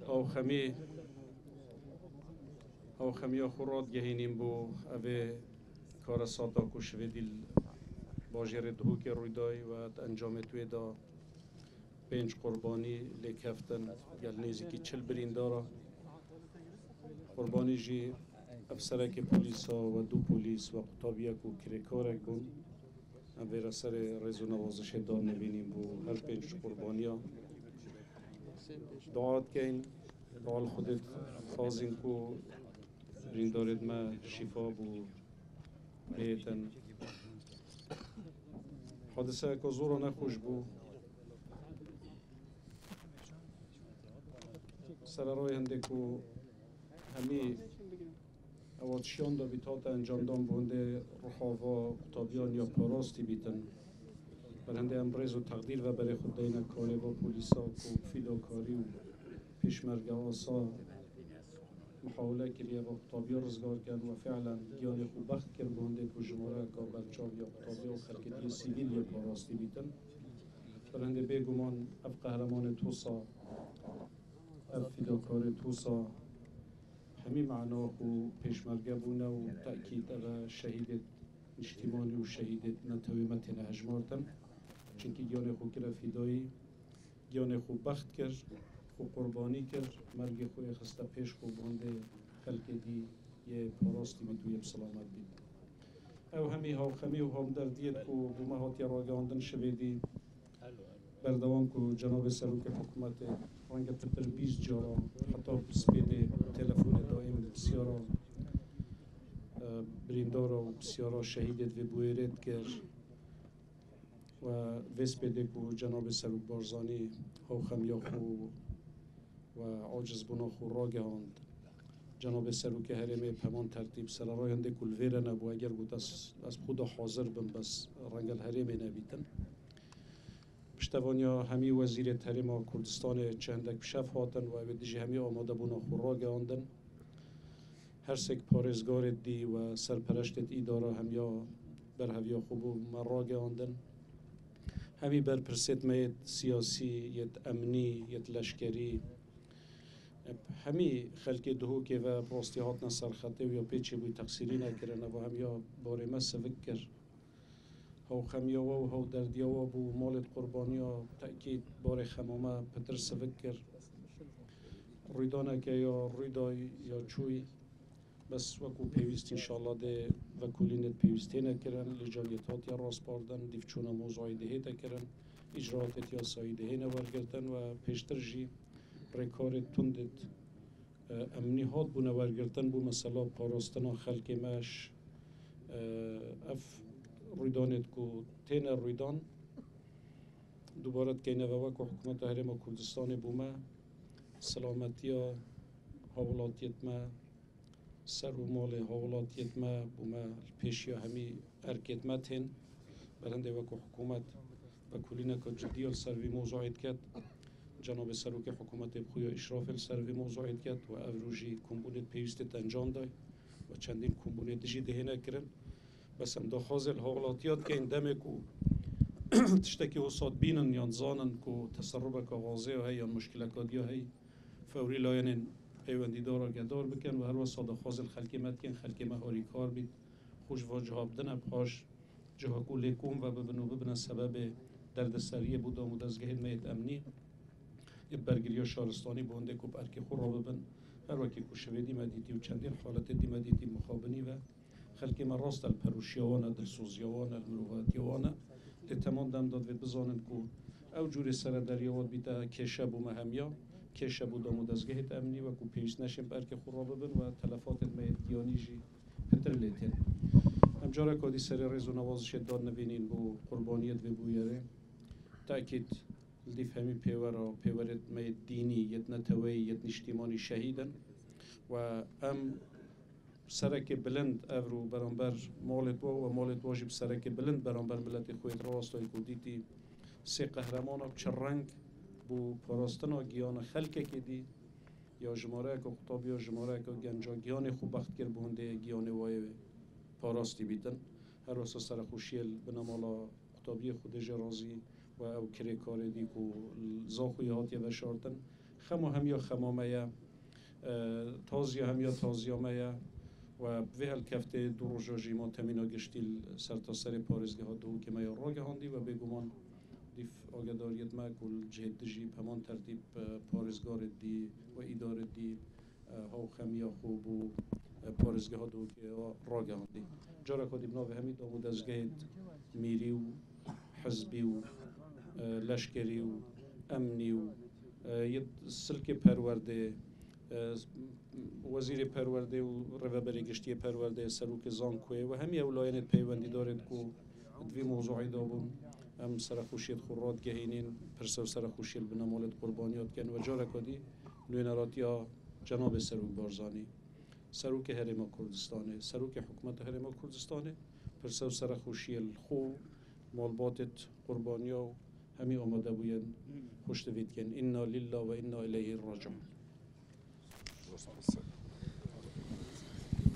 او خمی او خمی خوراد گهینیم بو اوه کار ساتا کو شویدیل باجر دهو که روی دای و انجام توی دا 5 قربانی لیکفتن گل نیزی که 40 بریندارا قربانی جی افسرک پلیسا و 2 پلیس و قطابیه کو کرکارک بون اوه سر رزو نوازش دار نبینیم بو هر 5 قربانیا دعات کن دعال خودت خازین کو بریندارد ما شفا بو بیتن حادثه که زورا نخوش بو سرارای هنده که همی اواتشیان دا بیتات انجام دام بونده رخاوا قطابیان یا پاراستی بیتن بر هنده امبرز و تقدیر و برای خود دینه کاره با پولیسا که فیداکاری و پیشمرگه آسا محاوله کریه با قطابیا رزگار کن و فعلا گیان خوب بخت کر بونده که جمعه که بلچاو یا قطابیا و خلکتی سیویل یا پاراستی بیتن بر هنده بگمان اف قهرمان توسا اف فیداکار توسا همی معنا خو پیشمرگه بونه و تأکید اغا شهید اجتماعی و شهید نتویمت نهجمارتن چونکه گیان خو کرا فیدایی گیان خو بخت کر خو قربانی کر مرگ خوی خسته پیش خو بانده خلق دی یه پاراستی بید و یه بسلامت بید او همی هاو خمی و هم دردیت کو بومه هاتی راگاندن شویدی بردوام کو جناب سروک حکومت رنگ پتر 20 جارا حتی سپید تلفون دائم بسیارا بریندارا و بسیارا شهیدت و بویرت کر و وسپیده کو جناب سروک بارزانی هاو خمیا خو و عاجز بنا خو راگه هاند جناب سروک هرمه پمان ترتیب سرارای هنده کل ویره نبو اگر بود از خود حاضر بم بس رنگل هرمه نبیتن پشتوانیا همی وزیر تحریم کردستان چندک پشف هاتن و دیجی همی آماده بونا خوراگ آندن هر سک پارزگار دی و سرپرشتت ایدارا همیا بر هویا خوب و مراگ آندن همی بر پرسید مید سیاسی یت امنی یت لشکری همی خلق دهو که و راستی هاتنا سرخطه و یا پیچه بوی تقصیری نکرن و همیا باره ما سوکر هاو خمیا و هاو دردیا و بو مالت قربانیا تأکید بار خمامه پتر سوکر رویدانه که یا رویدای یا چوی بس وکو پیوست انشاءالله ده وکولینت پیوسته نکرن لجالیتات یا راست باردن دیفچونا موضوعی دهی تکرن اجراتت یا سایی دهی نورگرتن و پیشتر جی رکار تندت امنی هات بو نورگرتن بو مثلا پاراستنا خلق ماش اف رویدانت کو تین رویدان دوباره که نووا که حکومت هرم کردستان بومه سلامتی حوالاتیت ما سر و مال حوالاتیت ما بومه پیشیا همی ارکت ما تین برنده وکو حکومت و کلینه که جدی سروی موضوعیت کرد جناب سروک حکومت بخوی اشراف سروی موضوعیت کرد و افروجی کمبونت پیوستت انجام دای و چندین کمبونت جی دهنه کرن بس هم دا خازل حوالاتیات که این دمه کو تشتکی وسط بینن یا زانن کو تسربه که غازه و هی یا مشکلات دیا هی فوری لاینن پیوندی دارا گدار بکن و هر وسط دا خازل خلکی مد کن خلکی مهاری کار بید خوش واجهاب دن ابخاش جها کو لیکوم و ببنو ببنه سبب دردسریه بود آمود از گهید میت امنی برگیری شارستانی بونده کو برکی خور را ببن هر وکی کو شویدی مدیتی و چندین حالت دی مدیتی مخابنی و خلقی من راست الپروشیوانه دلسوزیوانه المرواتیوانه تمام دم داد و بزانند کو او جوری سر دریاوات بیتا کشه بو مهمیا کشه بو دامود از گهت امنی و کو پیش نشیم برک خورا ببن و تلفات مید دیانی جی پتر لیتین هم جاره کادی سر رزو نوازش داد نبینین بو قربانیت و بویره تأکید دیف همی پیورت مید دینی یت نتوی یت نشتیمانی شهیدن و ام سرک بلند افرو برانبر مالت و مالت واجب سرک بلند برانبر ملت خویت راستای کودیتی سه قهرمان چه رنگ بو پاراستنا گیان خلق که دی یا جماره که خطاب یا جماره که گنجا گیان خوب بخت کر بونده گیان وای پاراستی بیتن هر واسه سر خوشیل بنامالا خطابی خود جرازی و او کری کار دی که زاخوی هاتی و شارتن خمو همیا خمامه تازیا همیا تازیامه و به هالکفته دو روزی ما تمینا گشتیل سر تا سر پارزگاه ها دو که ما یا راگه هندی و بگمان دیف آگداریت ما کل جهد دجی همان ترتیب پارزگار دی و اداره دی ها خمیا خوب و پارزگاه ها دو که راگه هندی جارا کدیم ناوه همی دامود از گهد میری و حزبی و لشکری و امنی و یه سلک پرورده وزیر پرورده و رهبری گشتی پرورده سروک زانکوی و همه اولایان پیوندی دارد که دوی موضوعی دابون هم سرخوشیت خورات گهینین پرسو سرخوشیت بنامالت قربانیات کن و جارا کدی نوینراتیا جناب سروک بارزانی سروک هرما کردستانه سروک حکومت هرما کردستانه پرسو سرخوشیت خو مالباتت قربانیا و همه آماده بوین خوشت وید کن انا لله و انا الیه راجعون.